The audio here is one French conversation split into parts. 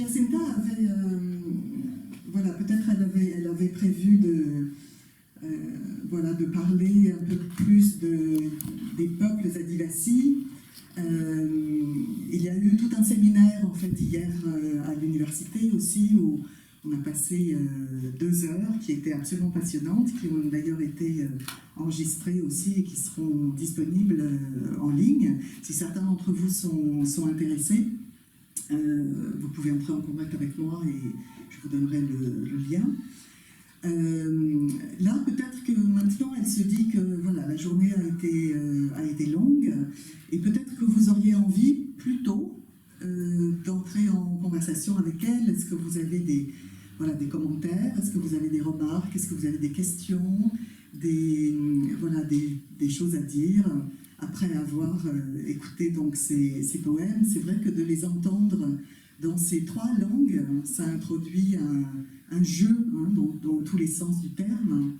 Jacinta avait, voilà, peut-être elle avait prévu voilà, de parler un peu plus des peuples adivasis. Il y a eu tout un séminaire en fait hier à l'université aussi où on a passé 2 heures qui étaient absolument passionnantes, qui ont d'ailleurs été enregistrées aussi et qui seront disponibles en ligne. Si certains d'entre vous sont intéressés, vous pouvez entrer en contact avec moi et je vous donnerai le lien. Là, peut-être que maintenant, elle se dit que voilà, la journée a été longue et peut-être que vous auriez envie plutôt d'entrer en conversation avec elle. Est-ce que vous avez des commentaires? Est-ce que vous avez des remarques? Est-ce que vous avez des questions? Des choses à dire après avoir écouté donc ces poèmes? C'est vrai que de les entendre dans ces 3 langues, ça introduit un jeu dans tous les sens du terme,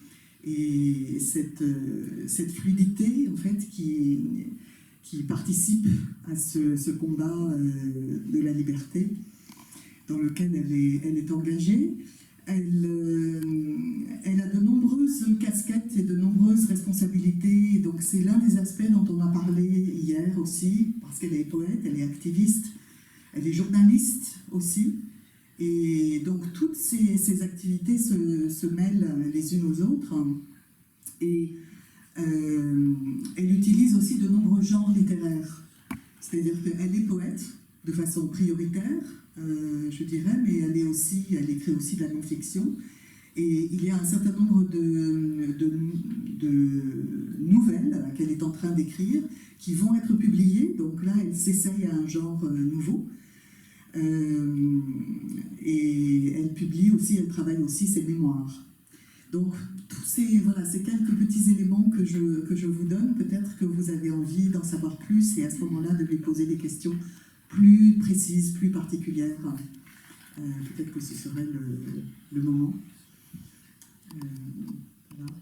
et cette fluidité en fait qui participe à ce combat de la liberté dans lequel elle est engagée. Elle a de nombreuses casquettes et de nombreuses responsabilités, donc c'est l'un des aspects dont on a parlé hier aussi, parce qu'elle est poète, elle est activiste, elle est journaliste aussi, et donc toutes ces activités se mêlent les unes aux autres, et elle utilise aussi de nombreux genres littéraires, c'est-à-dire qu'elle est poète de façon prioritaire, je dirais, mais elle écrit aussi de la non-fiction, et il y a un certain nombre de nouvelles qu'elle est en train d'écrire qui vont être publiées, donc là elle s'essaye à un genre nouveau. Et elle travaille aussi ses mémoires. Donc, tous ces quelques petits éléments que je vous donne, peut-être que vous avez envie d'en savoir plus et à ce moment-là de lui poser des questions plus précises, plus particulières. Peut-être que ce serait le moment. Voilà.